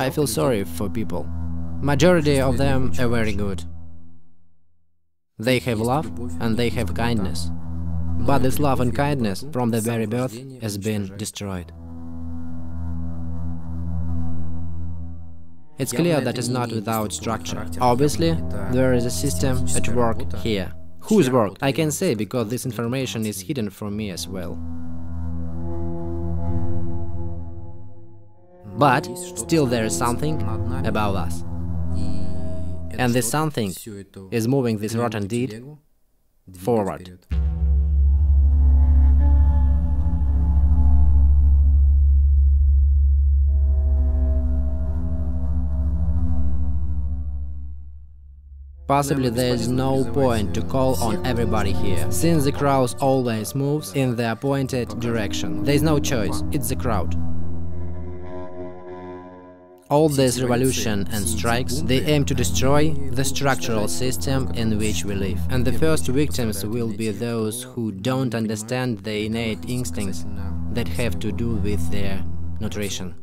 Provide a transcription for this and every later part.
I feel sorry for people. Majority of them are very good. They have love and they have kindness. But this love and kindness from the very birth has been destroyed. It's clear that it's not without structure. Obviously, there is a system at work here. Whose work? I can say because this information is hidden from me as well. But still there is something above us. And this something is moving this rotten deed forward. Possibly there is no point to call on everybody here, since the crowd always moves in the appointed direction. There is no choice, it's the crowd. All this revolution and strikes, they aim to destroy the structural system in which we live. And the first victims will be those who don't understand the innate instincts that have to do with their nutrition.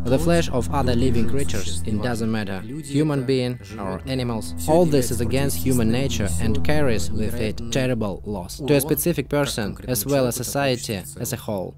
The flesh of other living creatures, it doesn't matter, human being or animals, all this is against human nature and carries with it terrible loss to a specific person as well as society as a whole.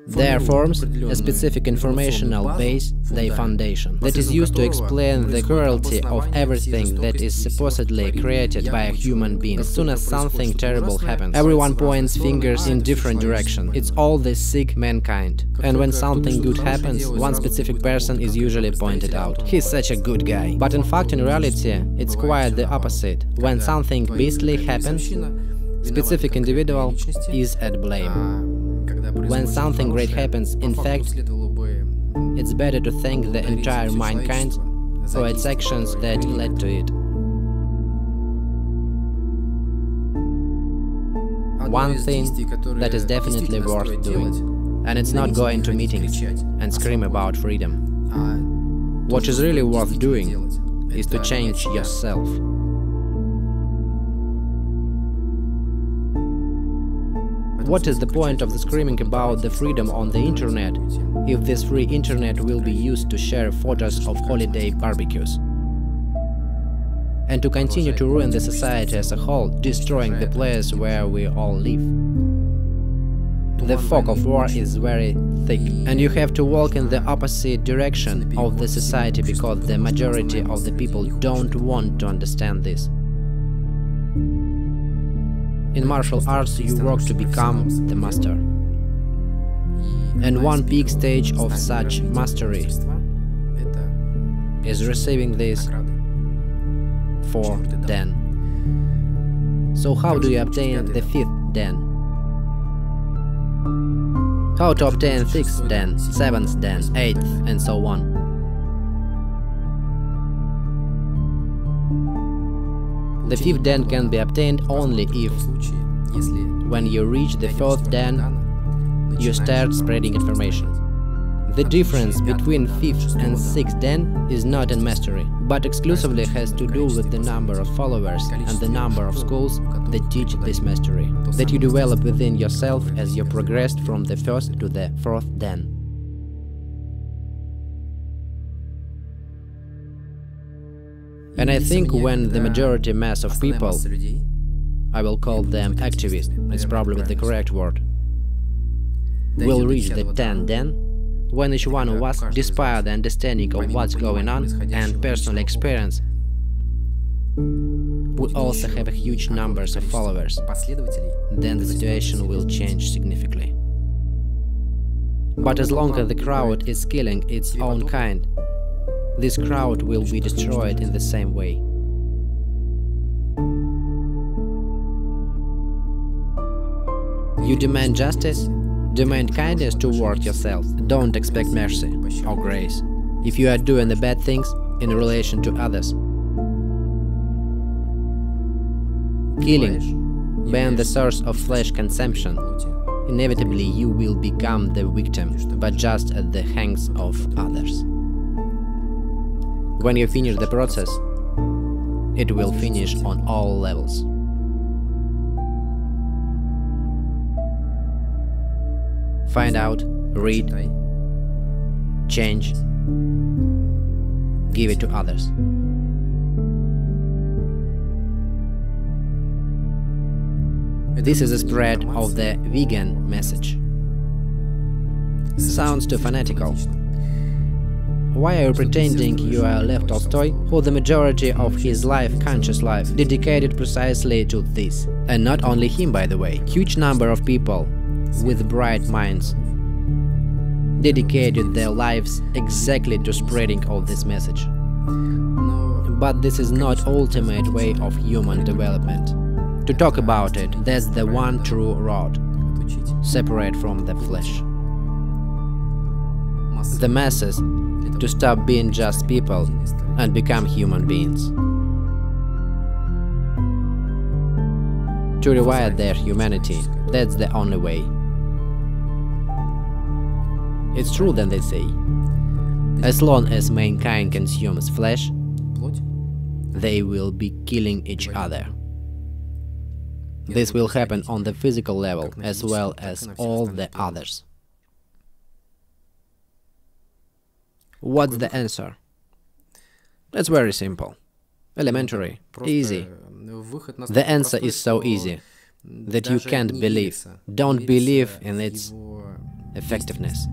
There forms a specific informational base, their foundation, that is used to explain the cruelty of everything that is supposedly created by a human being. As soon as something terrible happens, everyone points fingers in different directions. It's all this sick mankind. And when something good happens, one specific person is usually pointed out. He's such a good guy. But in fact, in reality, it's quite the opposite. When something beastly happens, specific individual is at blame. When something great happens, in fact, it's better to thank the entire mankind for its actions that led to it. One thing that is definitely worth doing, and it's not going to meetings and scream about freedom. What is really worth doing is to change yourself. What is the point of the screaming about the freedom on the internet if this free internet will be used to share photos of holiday barbecues? And to continue to ruin the society as a whole, destroying the place where we all live. The fog of war is very thick, and you have to walk in the opposite direction of the society because the majority of the people don't want to understand this. In martial arts, you work to become the master. And one peak stage of such mastery is receiving this 4th dan. So how do you obtain the 5th dan? How to obtain 6th dan, 7th dan, 8th, and so on? The 5th dan can be obtained only if, when you reach the 4th dan, you start spreading information. The difference between 5th and 6th dan is not in mastery, but exclusively has to do with the number of followers and the number of schools that teach this mastery, that you develop within yourself as you progressed from the 1st to the 4th dan. And I think when the majority mass of people, I will call them activists, it's probably the correct word, will reach the 10th dan, when each one of us, despite the understanding of what's going on and personal experience, would also have a huge numbers of followers, then the situation will change significantly. But as long as the crowd is killing its own kind, this crowd will be destroyed in the same way. You demand justice, demand kindness toward yourself. Don't expect mercy or grace if you are doing the bad things in relation to others. Killing, being the source of flesh consumption, inevitably you will become the victim, but just at the hands of others. When you finish the process, it will finish on all levels. Find out, read, change, give it to others. This is a spread of the vegan message. Sounds too fanatical. Why are you pretending you are Lev Tolstoy, who the majority of his life, conscious life, dedicated precisely to this? And not only him, by the way. Huge number of people with bright minds dedicated their lives exactly to spreading all this message. But this is not ultimate way of human development. To talk about it, that's the one true road, separate from the flesh. The masses, to stop being just people and become human beings. To rewire their humanity, that's the only way. It's true that they say, as long as mankind consumes flesh, they will be killing each other. This will happen on the physical level as well as all the others. What's the answer? It's very simple, elementary, easy. The answer is so easy that you can't believe, don't believe in its effectiveness.